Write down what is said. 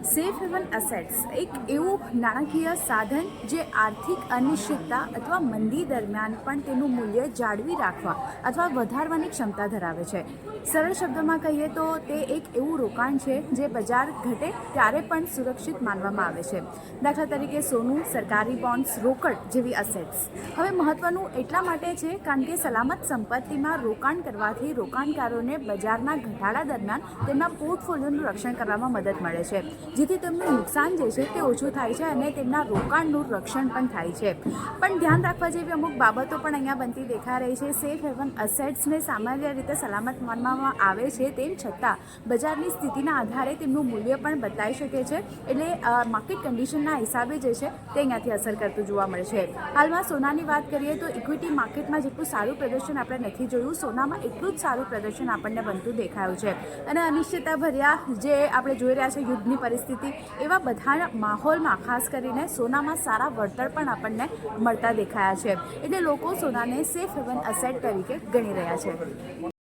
Safe heaven assets એક એવું નાણાકીય સાધન જે આર્થિક અનિશ્ચિતતા અથવા મંદી દરમિયાન પણ તેનું મૂલ્ય જાળવી રાખવા અથવા વધારવાની ક્ષમતા ધરાવે છે. સરળ શબ્દોમાં કહીએ તો તે એક એવું રોકાણ છે જે બજાર ઘટે ત્યારે પણ સુરક્ષિત માનવામાં આવે છે. દાખલા તરીકે સોનું, સરકારી બોન્ડ્સ, રોકડ જેવી એસેટ્સ. હવે મહત્વનું એટલા માટે છે કારણ કે સલામત સંપત્તિમાં રોકાણ કરવાથી રોકાણકારોને બજારના ઘટાડા દરમિયાન તેમના પોર્ટફોલિયોનું રક્ષણ કરવામાં મદદ મળે છે, જેથી તેમનું નુકસાન જે છે તે ઓછું થાય છે અને તેમના રોકાણનું રક્ષણ પણ થાય છે. પણ ધ્યાન રાખવા જેવી અમુક બાબતો પણ અહીંયા બનતી દેખાઈ રહી છે. સેફ હેવન એસેટ્સને સામાન્ય રીતે સલામત માનવામાં આવે છે, તેમ છતાં બજારની સ્થિતિના આધારે તેમનું મૂલ્ય પણ બદલાઈ શકે છે. એટલે માર્કેટ કન્ડિશનના હિસાબે જે છે તે અહીંયાથી અસર કરતું જોવા મળે છે. હાલમાં સોનાની વાત કરીએ તો ઇક્વિટી માર્કેટમાં જેટલું સારું પ્રદર્શન આપણે નથી જોયું, સોનામાં એટલું જ સારું પ્રદર્શન આપણને બનતું દેખાયું છે. અને અનિશ્ચિતતા ભર્યા જે આપણે જોઈ રહ્યા છે યુદ્ધની પરિસ્થિતિ, એવા બધા માહોલમાં ખાસ કરીને સોનામાં સારા વળતર પણ આપણને મળતા દેખાયા છે. એટલે લોકો સોનાને સેફ હેવન એસેટ તરીકે ગણી રહ્યા છે.